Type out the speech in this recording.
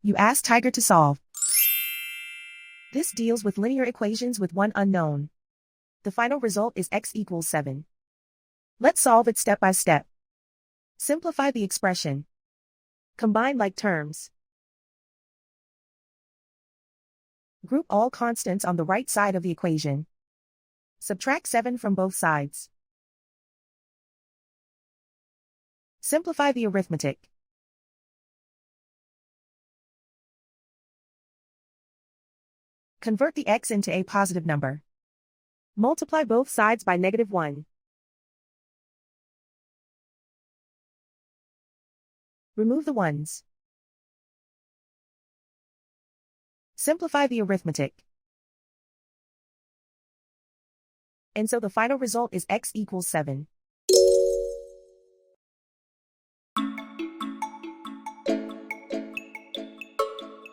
You ask Tiger to solve. This deals with linear equations with one unknown. The final result is x equals 7. Let's solve it step by step. Simplify the expression. Combine like terms. Group all constants on the right side of the equation. Subtract 7 from both sides. Simplify the arithmetic. Convert the x into a positive number. Multiply both sides by -1. Remove the ones. Simplify the arithmetic. And so the final result is x equals 7.